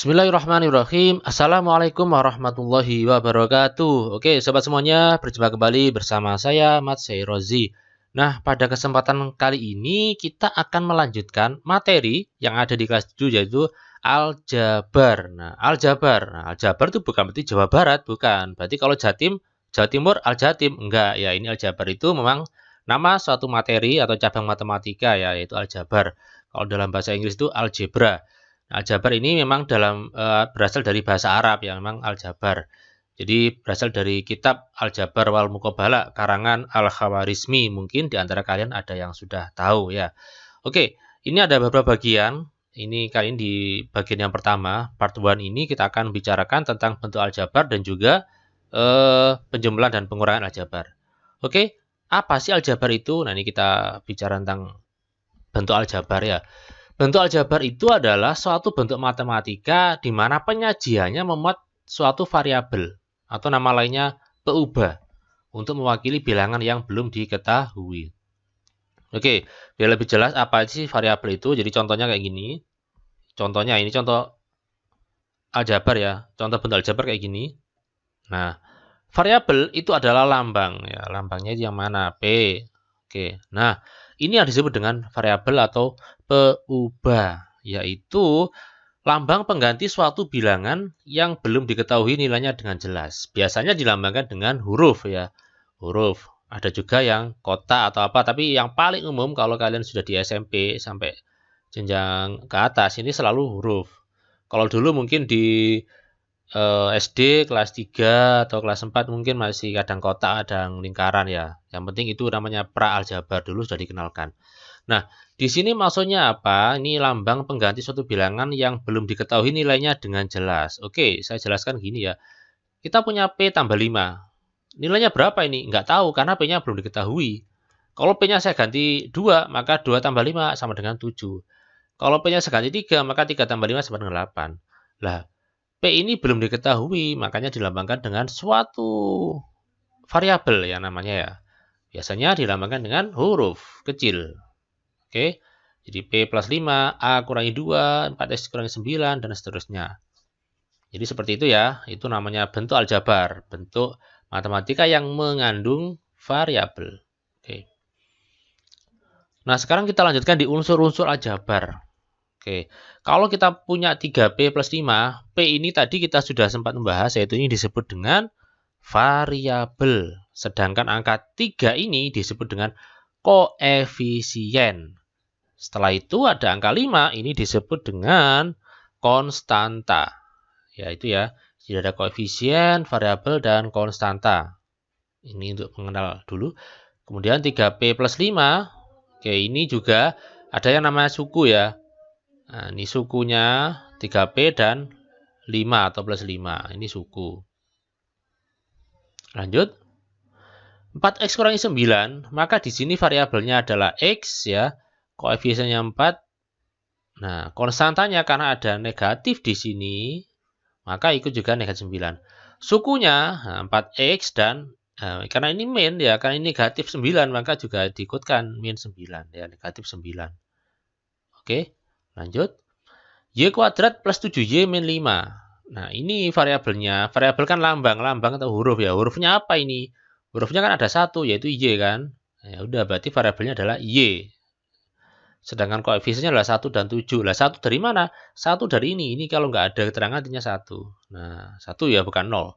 Bismillahirrahmanirrahim. Assalamualaikum warahmatullahi wabarakatuh. Oke, sobat semuanya, berjumpa kembali bersama saya, Mat Seirozi. Nah, pada kesempatan kali ini kita akan melanjutkan materi yang ada di kelas 7 yaitu aljabar. Aljabar itu bukan berarti Jawa Barat, bukan. Berarti kalau Jatim, Jawa Timur, Aljatim. Enggak, ya ini aljabar itu memang nama suatu materi atau cabang matematika ya, yaitu aljabar. Kalau dalam bahasa Inggris itu algebra. Aljabar ini memang berasal dari bahasa Arab ya, memang aljabar. Jadi berasal dari kitab Aljabar wal Muqabalah karangan Al-Khawarizmi. Mungkin di antara kalian ada yang sudah tahu ya. Oke, ini ada beberapa bagian. Ini kali ini di bagian yang pertama, part 1 ini kita akan bicarakan tentang bentuk aljabar dan juga penjumlahan dan pengurangan aljabar. Oke, apa sih aljabar itu? Nah, ini kita bicara tentang bentuk aljabar ya. Bentuk aljabar itu adalah suatu bentuk matematika di mana penyajiannya memuat suatu variabel atau nama lainnya peubah untuk mewakili bilangan yang belum diketahui. Oke, biar lebih jelas apa sih variabel itu, jadi contohnya kayak gini. Contohnya ini contoh aljabar ya, contoh bentuk aljabar kayak gini. Nah, variabel itu adalah lambang ya, lambangnya yang mana? P. Oke, nah ini yang disebut dengan variabel atau peubah, yaitu lambang pengganti suatu bilangan yang belum diketahui nilainya dengan jelas. Biasanya dilambangkan dengan huruf ya, huruf. Ada juga yang kotak atau apa, tapi yang paling umum kalau kalian sudah di SMP sampai jenjang ke atas ini selalu huruf. Kalau dulu mungkin di SD kelas 3 atau kelas 4 mungkin masih kadang kotak, kadang lingkaran ya. Yang penting itu namanya pra-aljabar dulu sudah dikenalkan. Nah, di sini maksudnya apa? Ini lambang pengganti suatu bilangan yang belum diketahui nilainya dengan jelas. Oke, saya jelaskan gini ya. Kita punya P tambah 5. Nilainya berapa ini? Nggak tahu karena P-nya belum diketahui. Kalau P-nya saya ganti 2, maka 2 tambah 5 sama dengan 7. Kalau P-nya saya ganti 3, maka 3 tambah 5 sama dengan 8. Lah, P ini belum diketahui, makanya dilambangkan dengan suatu variabel ya namanya ya. Biasanya dilambangkan dengan huruf kecil. Oke, jadi P plus 5, A kurangi 2, 4X kurangi 9, dan seterusnya. Jadi seperti itu ya, itu namanya bentuk aljabar, bentuk matematika yang mengandung variabel. Oke. Nah, sekarang kita lanjutkan di unsur-unsur aljabar. Oke, kalau kita punya 3P plus 5, P ini tadi kita sudah sempat membahas, yaitu ini disebut dengan variabel. Sedangkan angka 3 ini disebut dengan koefisien. Setelah itu ada angka 5, ini disebut dengan konstanta. Yaitu ya, jadi ada koefisien, variabel, dan konstanta. Ini untuk mengenal dulu. Kemudian 3P plus 5, oke ini juga ada yang namanya suku ya. Nah, ini sukunya 3P dan 5 atau plus 5. Ini suku. Lanjut. 4X kurangi 9, maka di sini variabelnya adalah X ya. Koefisiennya 4. Nah, konstantanya karena ada negatif di sini, maka ikut juga negatif 9. Sukunya 4X dan karena ini min ya, karena ini negatif 9, maka juga diikutkan min 9 ya, negatif 9. Oke. Lanjut. Y kuadrat plus 7Y min 5. Nah, ini variabelnya. Variabel kan lambang atau huruf ya. Hurufnya apa ini? Hurufnya kan ada 1, yaitu Y kan. Ya udah, berarti variabelnya adalah Y. Sedangkan koefisiennya adalah 1 dan 7. Lah, 1 dari mana? 1 dari ini. Ini kalau nggak ada keterangan artinya 1. Nah, 1 ya, bukan 0.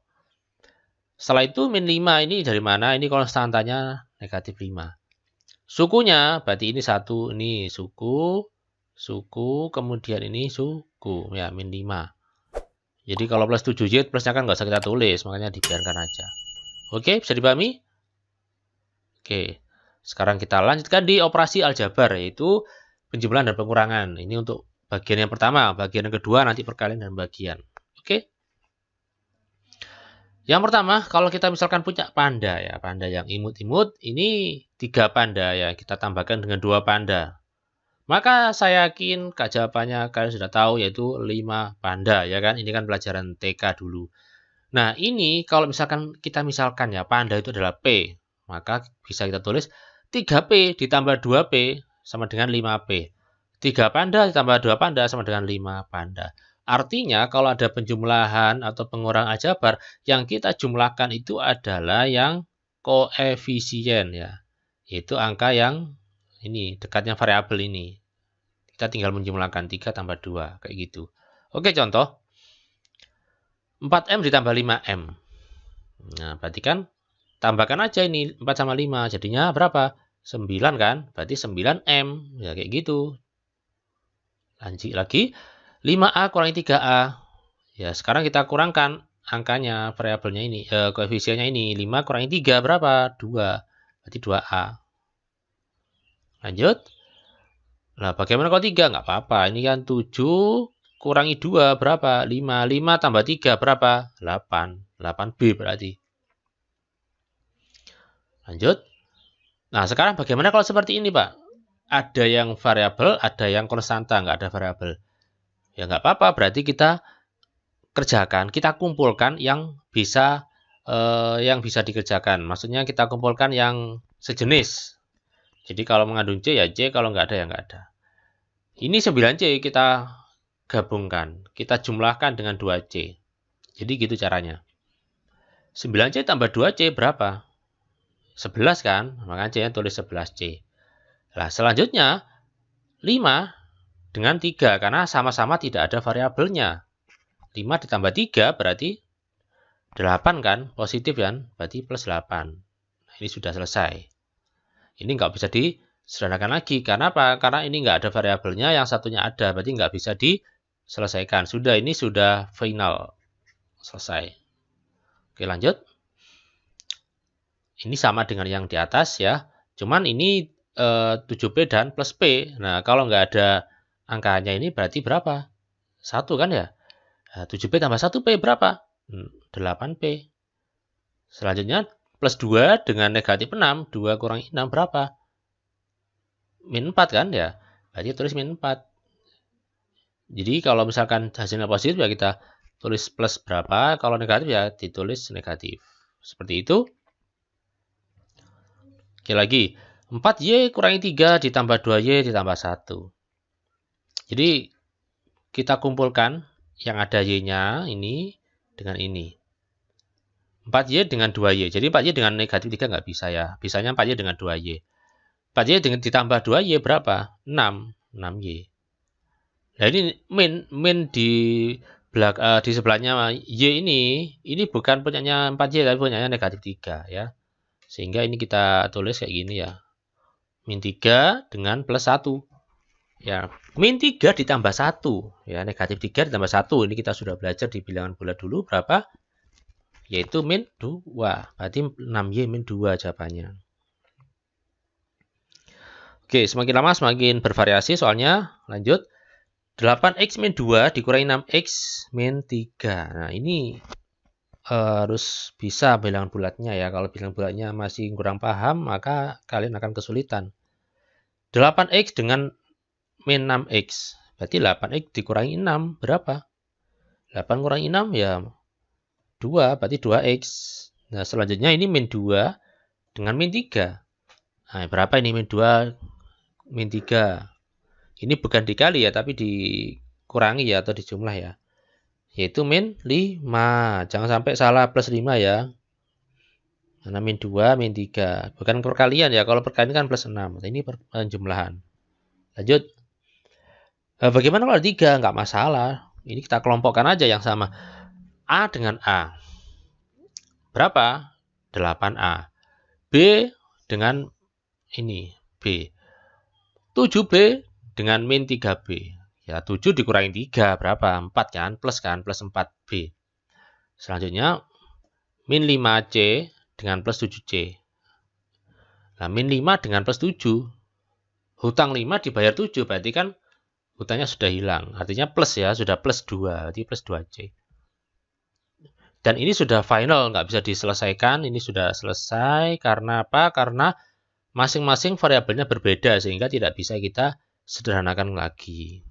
Setelah itu min 5 ini dari mana? Ini konstantanya negatif 5. Sukunya, berarti ini 1. Ini suku, kemudian ini suku ya, min 5. Jadi kalau plus 7Y plusnya kan nggak usah kita tulis, makanya dibiarkan aja. Oke, bisa dipahami? Oke, sekarang kita lanjutkan di operasi aljabar, yaitu penjumlahan dan pengurangan. Ini untuk bagian yang pertama, bagian yang kedua nanti perkalian dan bagian. Oke. Yang pertama, kalau kita misalkan punya panda ya, panda yang imut-imut, ini 3 panda ya, kita tambahkan dengan 2 panda. Maka saya yakin jawabannya kalian sudah tahu, yaitu 5 panda ya kan. Ini kan pelajaran TK dulu. Nah, ini kalau misalkan kita misalkan ya panda itu adalah P, maka bisa kita tulis 3P ditambah 2P sama dengan 5P. 3 panda ditambah 2 panda sama dengan 5 panda. Artinya kalau ada penjumlahan atau pengurangan aljabar, yang kita jumlahkan itu adalah yang koefisien ya. Yaitu angka yang ini dekatnya variabel ini. Kita tinggal menjumlahkan 3 tambah 2 kayak gitu. Oke, contoh 4M ditambah 5M. Nah, berarti kan tambahkan aja ini 4 sama 5. Jadinya berapa? 9 kan? Berarti 9M. Ya kayak gitu. Lanjut lagi. 5A kurangi 3A. Ya, sekarang kita kurangkan angkanya, variabelnya ini, koefisiennya ini. 5 kurangi 3 berapa? 2. Berarti 2A. Lanjut. Nah, bagaimana kalau 3? Nggak apa-apa. Ini kan 7 kurangi 2 berapa? 5. 5 tambah 3 berapa? 8. 8B berarti. Lanjut. Nah, sekarang bagaimana kalau seperti ini, Pak? Ada yang variabel, ada yang konstanta, nggak ada variabel. Ya, nggak apa-apa. Berarti kita kerjakan, kita kumpulkan yang bisa dikerjakan. Maksudnya kita kumpulkan yang sejenis. Jadi kalau mengandung C ya C, kalau nggak ada ya nggak ada. Ini 9C kita gabungkan. Kita jumlahkan dengan 2C. Jadi gitu caranya. 9C tambah 2C berapa? 11 kan? Makanya C tulis 11C. Nah, selanjutnya 5 dengan 3 karena sama-sama tidak ada variabelnya. 5 ditambah 3 berarti 8 kan? Positif kan? Berarti plus 8. Nah, ini sudah selesai. Ini nggak bisa disederhanakan lagi. Karena apa? Karena ini nggak ada variabelnya, yang satunya ada. Berarti nggak bisa diselesaikan. Ini sudah final. Selesai. Oke, lanjut. Ini sama dengan yang di atas ya. Cuman ini 7P dan plus P. Nah, kalau nggak ada angkanya ini berarti berapa? 1 kan ya? Nah, 7P tambah 1P berapa? 8P. Selanjutnya plus 2 dengan negatif 6. 2 kurangi 6 berapa? Min 4 kan ya? Berarti tulis min 4. Jadi kalau misalkan hasilnya positif ya kita tulis plus berapa. Kalau negatif ya ditulis negatif. Seperti itu. Oke lagi. 4Y kurangi 3 ditambah 2Y ditambah 1. Jadi kita kumpulkan yang ada Y-nya ini dengan ini. 4Y dengan 2Y. Jadi 4Y dengan negatif 3 nggak bisa ya. Bisanya 4Y dengan 2Y. 4Y dengan ditambah 2Y berapa? 6. 6Y. Nah ini min di sebelahnya Y ini bukan punyanya 4Y tapi punyanya negatif 3 ya. Sehingga ini kita tulis kayak gini ya. Min 3 dengan plus 1. Ya, min 3 ditambah 1. Ya, negatif 3 ditambah 1. Ini kita sudah belajar di bilangan bulat dulu berapa? Yaitu min 2. Berarti 6Y min 2 jawabannya. Oke, semakin lama semakin bervariasi soalnya. Lanjut. 8X min 2 dikurangi 6X min 3. Nah, ini harus bisa bilangan bulatnya ya. Kalau bilangan bulatnya masih kurang paham, maka kalian akan kesulitan. 8X dengan min 6X. Berarti 8X dikurangi 6 berapa? 8 kurangi 6 ya 2, berarti 2X. Nah, selanjutnya ini min 2 dengan min 3. Nah, berapa ini min 2 min 3? Ini bukan dikali ya, tapi dikurangi ya atau dijumlah ya. Yaitu min 5. Jangan sampai salah plus 5 ya. Karena min 2, min 3. Bukan perkalian ya. Kalau perkalian kan plus 6. Ini penjumlahan. Lanjut. Bagaimana kalau 3? Nggak masalah. Ini kita kelompokkan aja yang sama. A dengan A. Berapa? 8A. B dengan ini. B. 7B dengan min 3B. Ya, 7 dikurangi 3, berapa? 4 kan? Plus 4B. Selanjutnya, min 5C dengan plus 7C. Nah, min 5 dengan plus 7. Hutang 5 dibayar 7, berarti kan hutangnya sudah hilang. Artinya plus ya, sudah plus 2. Berarti plus 2C. Dan ini sudah final, nggak bisa diselesaikan. Ini sudah selesai. Karena apa? Karena masing-masing variabelnya berbeda, sehingga tidak bisa kita sederhanakan lagi.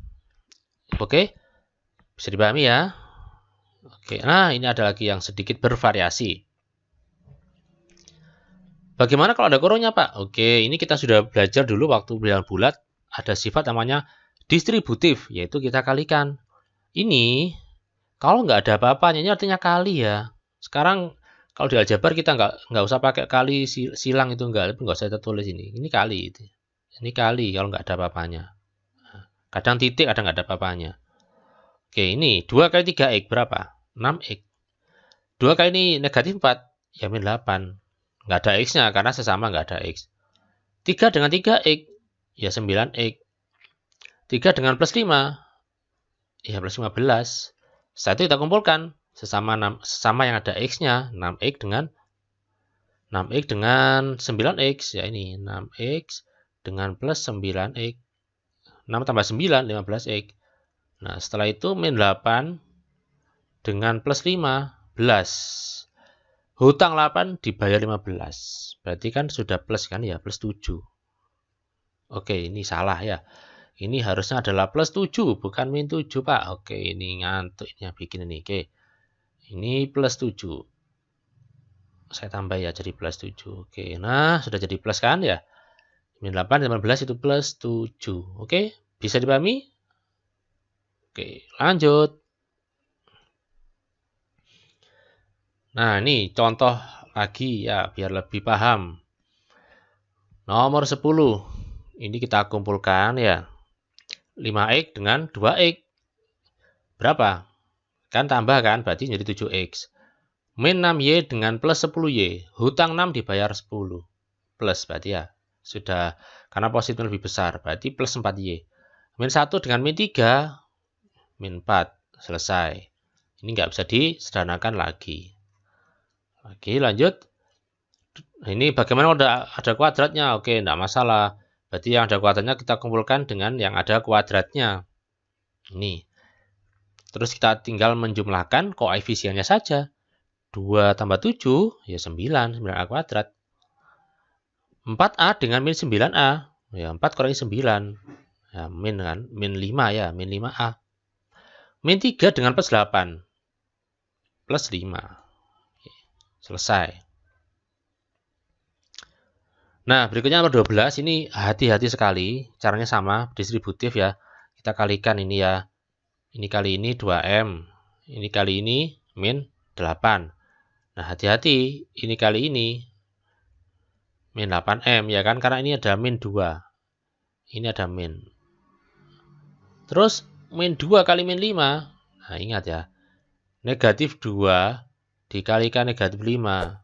Oke, bisa dipahami ya. Oke, nah ini ada lagi yang sedikit bervariasi. Bagaimana kalau ada kurungnya, Pak? Oke, ini kita sudah belajar dulu waktu bilangan bulat. Ada sifat namanya distributif, yaitu kita kalikan. Ini kalau nggak ada apa-apanya, ini artinya kali ya. Sekarang kalau di aljabar kita nggak usah pakai kali silang itu nggak usah kita tulis ini. Ini kali itu. Ini kali kalau nggak ada apa-apanya. Kadang titik, kadang nggak ada apa-apanya. Oke, ini 2 kali 3x berapa? 6x. 2 kali ini negatif 4, ya min 8. Nggak ada x-nya karena sesama nggak ada x. 3 dengan 3x, ya 9x. 3 dengan plus 5, ya plus 15. Setelah itu kita kumpulkan sesama yang ada x-nya, 6x dengan 9x, ya ini 6x dengan plus 9x. 6 tambah 9, 15x. Nah, setelah itu min 8 dengan plus 15. Hutang 8 dibayar 15. Berarti kan sudah plus kan ya, plus 7. Oke, ini salah ya. Ini harusnya adalah plus 7, bukan min 7, Pak. Oke, ini ngantuk ini yang bikin ini. Oke. Ini plus 7. Saya tambah ya jadi plus 7. Oke, nah sudah jadi plus kan ya. Min 8, 15 itu plus 7. Oke, bisa dipahami? Oke, lanjut. Nah, ini contoh lagi ya, biar lebih paham. Nomor 10. Ini kita kumpulkan ya. 5x dengan 2x. Berapa? Kan tambah kan, berarti jadi 7x. Min 6y dengan plus 10y. Hutang 6 dibayar 10. Plus berarti ya. Sudah, karena positif lebih besar, berarti plus 4y. Min 1 dengan min 3, min 4. Selesai. Ini nggak bisa disederhanakan lagi. Oke, lanjut. Ini bagaimana udah ada kuadratnya? Oke, enggak masalah. Berarti yang ada kuadratnya kita kumpulkan dengan yang ada kuadratnya. Ini. Terus kita tinggal menjumlahkan koefisiennya saja. 2 tambah 7, ya 9. 9a kuadrat. 4a dengan min 9a. Ya, 4 kurangi 9. Ya, min kan? Min 5 ya, min 5a. Min 3 dengan plus 8. Plus 5. Oke, selesai. Nah, berikutnya nomor 12. Ini hati-hati sekali. Caranya sama, distributif ya. Kita kalikan ini ya. Ini kali ini 2M. Ini kali ini min 8. Nah, hati-hati. Ini kali ini min 8M ya kan, karena ini ada min 2. Ini ada min. Terus min 2 kali min 5. Nah, ingat ya. Negatif 2 dikalikan negatif 5.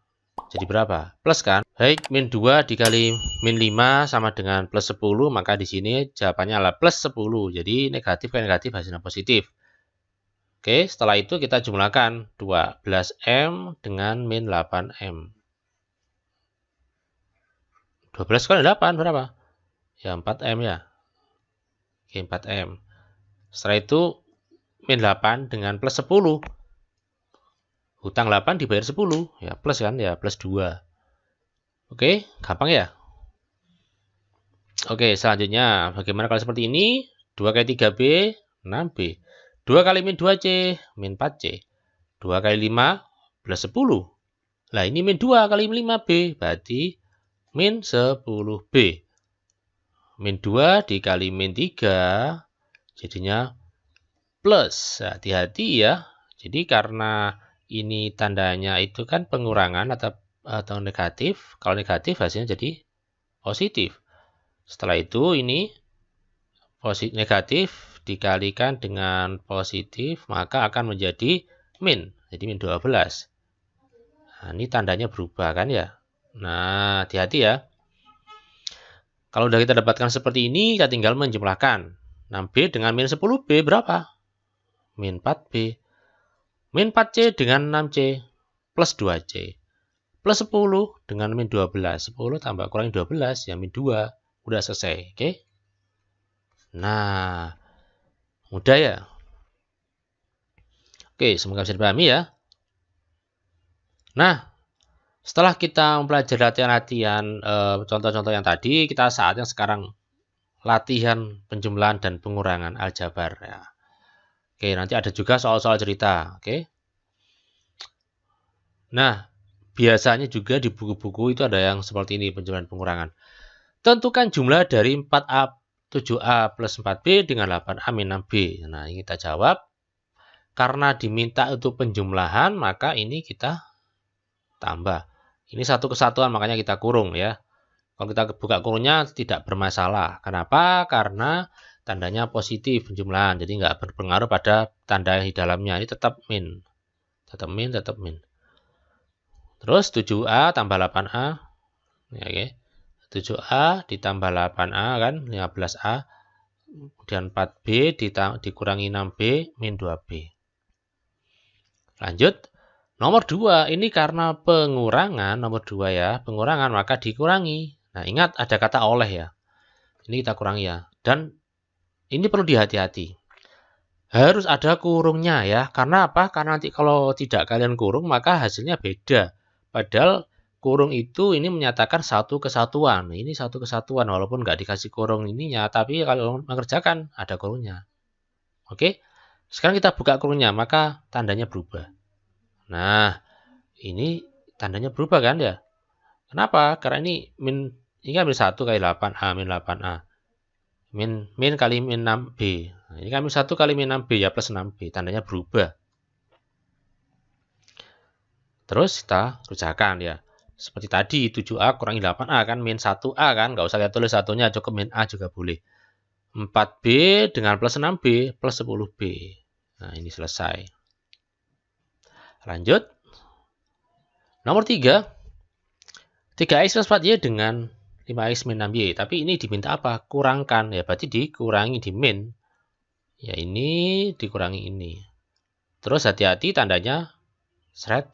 Jadi berapa? Plus kan? Baik, min 2 dikali min 5 sama dengan plus 10, maka di sini jawabannya adalah plus 10. Jadi negatif kali negatif hasilnya positif. Oke, setelah itu kita jumlahkan 12M dengan min 8M. 12 kali 8 berapa? Ya 4M ya. Oke, 4M. Setelah itu min 8 dengan plus 10. Hutang 8 dibayar 10. Ya plus kan? Ya plus 2. Oke, gampang ya? Oke, selanjutnya bagaimana kalau seperti ini? 2 kali 3B, 6B. 2 kali min 2C, min 4C. 2 kali 5 plus 10. Nah, ini min 2 kali 5B, berarti min 10B. Min 2 dikali min 3, jadinya plus. Hati-hati ya. Jadi karena ini tandanya itu kan pengurangan atau negatif. Kalau negatif hasilnya jadi positif. Setelah itu ini negatif dikalikan dengan positif, maka akan menjadi min. Jadi min 12. Nah, ini tandanya berubah kan ya. Nah, hati-hati ya. Kalau sudah kita dapatkan seperti ini, kita tinggal menjumlahkan. 6B dengan min 10B berapa? Min 4B. Min 4C dengan 6C plus 2C. Plus 10 dengan min 12. 10 tambah kurangi 12, ya min 2. Udah selesai, oke? Nah, mudah ya? Oke, semoga bisa dipahami ya. Nah, setelah kita mempelajari latihan-latihan contoh-contoh yang tadi, kita saatnya sekarang latihan penjumlahan dan pengurangan aljabar ya. Oke, nanti ada juga soal-soal cerita, oke. Nah, biasanya juga di buku-buku itu ada yang seperti ini penjumlahan pengurangan. Tentukan jumlah dari 4A, 7A plus 4B dengan 8A min 6B. Nah, ini kita jawab. karena diminta untuk penjumlahan, maka ini kita tambah. Ini satu kesatuan, makanya kita kurung ya. Kalau kita buka kurungnya tidak bermasalah. Kenapa? Karena tandanya positif penjumlahan, jadi nggak berpengaruh pada tanda di dalamnya. Ini tetap min. Tetap min, tetap min. Terus 7A tambah 8A. Ya, oke. 7A ditambah 8A kan, 15A. Kemudian 4B dikurangi 6B, min 2B. Lanjut. Nomor 2, ini karena pengurangan, nomor 2 ya, pengurangan maka dikurangi. Nah, ingat ada kata oleh ya. Ini kita kurangi ya. Dan ini perlu dihati-hati. Harus ada kurungnya ya. Karena apa? Karena nanti kalau tidak kalian kurung, maka hasilnya beda. Padahal kurung itu ini menyatakan satu kesatuan. Nah, ini satu kesatuan walaupun nggak dikasih kurung ininya, tapi kalau mengerjakan ada kurungnya. Oke? Sekarang kita buka kurungnya, maka tandanya berubah. Nah, ini tandanya berubah kan ya? Kenapa? Karena ini kan min 1 kali 8A, min 8A. Min kali min 6B. Nah, ini kan min 1 kali min 6B ya, plus 6B. Tandanya berubah. Terus kita kerjakan ya. Seperti tadi, 7A kurangi 8A kan, min 1A kan. Nggak usah lihat tulis satunya, cukup min A juga boleh. 4B dengan plus 6B, plus 10B. Nah, ini selesai. Lanjut. Nomor 3. 3X plus 4Y dengan 5X min 6Y. Tapi ini diminta apa? Kurangkan. Ya, berarti dikurangi di min. Ya, ini dikurangi ini. Terus hati-hati tandanya seret.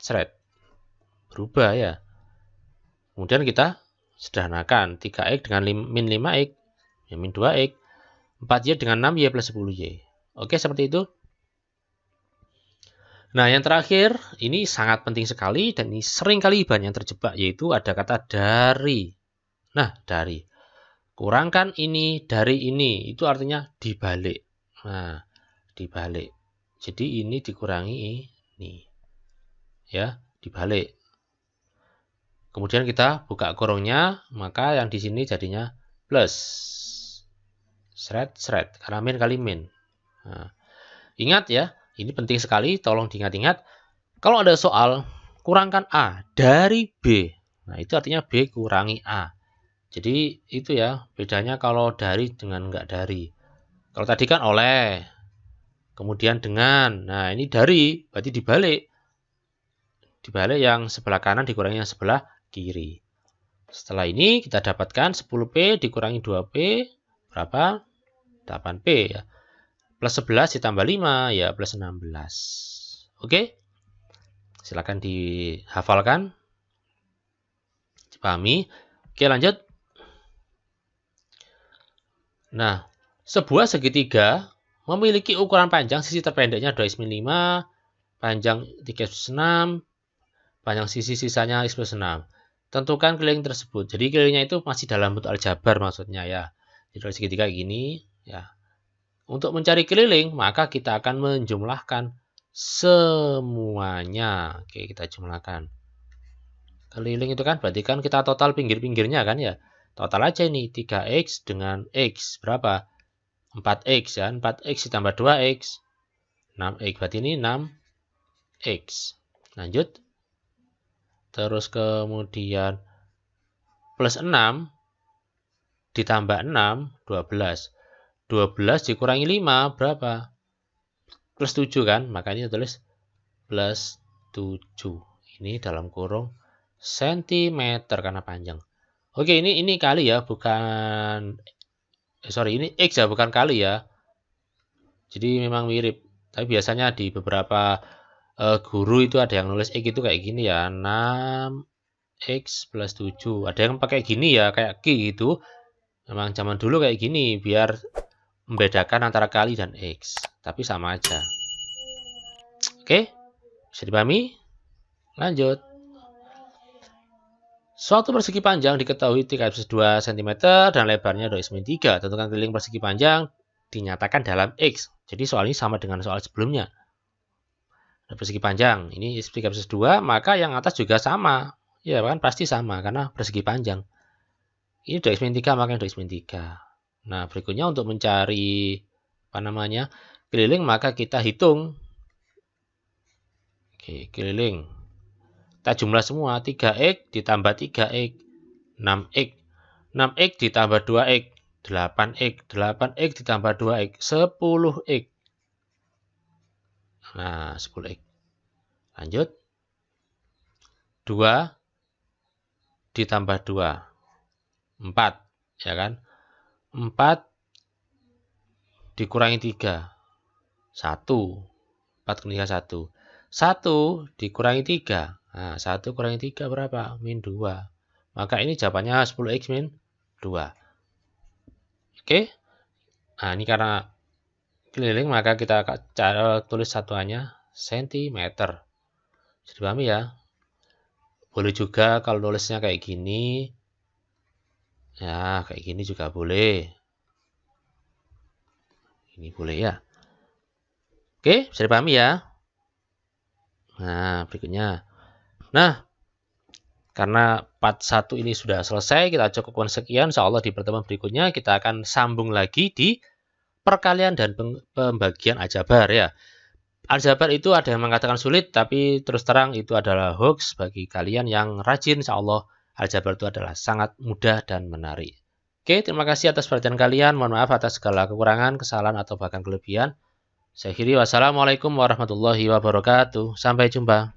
Berubah ya. Kemudian kita sederhanakan. 3X dengan min 5X. Ya, min 2X. 4Y dengan 6Y plus 10Y. Oke, seperti itu. Nah, yang terakhir, ini sangat penting sekali dan ini sering kali banyak yang terjebak, yaitu ada kata dari. Nah, dari. Kurangkan ini dari ini, itu artinya dibalik. Nah, dibalik. Jadi ini dikurangi ini. Ya, dibalik. Kemudian kita buka kurungnya, maka yang di sini jadinya plus. Seret, karena min kali min. Nah, ingat ya. Ini penting sekali, tolong diingat-ingat. Kalau ada soal, kurangkan A dari B. Nah, itu artinya B kurangi A. Jadi, itu ya, bedanya kalau dari dengan enggak dari. Kalau tadi kan oleh, kemudian dengan. Nah, ini dari, berarti dibalik. Dibalik yang sebelah kanan dikurangi yang sebelah kiri. Setelah ini, kita dapatkan 10P dikurangi 2P, berapa? 8P ya. Plus 11 ditambah 5, ya plus 16. Oke? Silakan dihafalkan. Dipahami. Oke, lanjut. Nah, sebuah segitiga memiliki ukuran panjang sisi terpendeknya 2x min 5, panjang 3x plus 6, panjang sisi sisanya x plus 6. Tentukan keliling tersebut. Jadi kelilingnya itu masih dalam bentuk aljabar maksudnya ya. Jadi segitiga gini, ya. Untuk mencari keliling, maka kita akan menjumlahkan semuanya. Oke, kita jumlahkan. Keliling itu kan berarti kan kita total pinggir-pinggirnya kan ya. Total aja ini 3X dengan X. Berapa? 4X ya. 4X ditambah 2X. 6X. Berarti ini 6X. Lanjut. Terus kemudian plus 6 ditambah 6, 12. 12 dikurangi 5 berapa? Plus 7 kan? Makanya tulis plus 7. Ini dalam kurung sentimeter karena panjang. Oke, ini kali ya, bukan ini X ya, bukan kali ya. Jadi memang mirip. Tapi biasanya di beberapa guru itu ada yang nulis X itu kayak gini ya, 6X plus 7. Ada yang pakai gini ya, kayak Q gitu. Memang zaman dulu kayak gini biar membedakan antara kali dan X, tapi sama aja. Oke, bisa dipahami? Lanjut. Suatu persegi panjang diketahui 3x plus 2 cm dan lebarnya 2x min 3. Tentukan keliling persegi panjang dinyatakan dalam X. Jadi soal ini sama dengan soal sebelumnya. Ada persegi panjang, ini 3x plus 2, maka yang atas juga sama. Ya kan, pasti sama, karena persegi panjang. Ini 2x min 3, maka 2x min 3. Nah, berikutnya untuk mencari keliling, maka kita hitung keliling. Kita jumlah semua, 3x ditambah 3x, 6x. 6x ditambah 2x, 8x. 8x ditambah 2x, 10x. Nah, 10x. Lanjut. 2 ditambah 2, 4. Ya kan? 4 dikurangi 3, 1. 4 kali 1. 1 dikurangi 3. Nah, 1 kurangi 3 berapa? Min 2. Maka ini jawabannya 10x min 2. Oke. Nah, ini karena keliling maka kita cara tulis satuannya sentimeter. Bisa dipahami ya? Boleh juga kalau nulisnya kayak gini. Ya, kayak gini juga boleh. Ini boleh ya. Oke, bisa dipahami ya? Nah, berikutnya. Nah, karena part 1 ini sudah selesai, kita cukupkan sekian. Insyaallah di pertemuan berikutnya kita akan sambung lagi di perkalian dan pembagian aljabar ya. Aljabar itu ada yang mengatakan sulit, tapi terus terang itu adalah hoax bagi kalian yang rajin. Insyaallah aljabar itu adalah sangat mudah dan menarik. Oke, terima kasih atas perhatian kalian. Mohon maaf atas segala kekurangan, kesalahan atau bahkan kelebihan. Saya akhiri, wassalamualaikum warahmatullahi wabarakatuh. Sampai jumpa.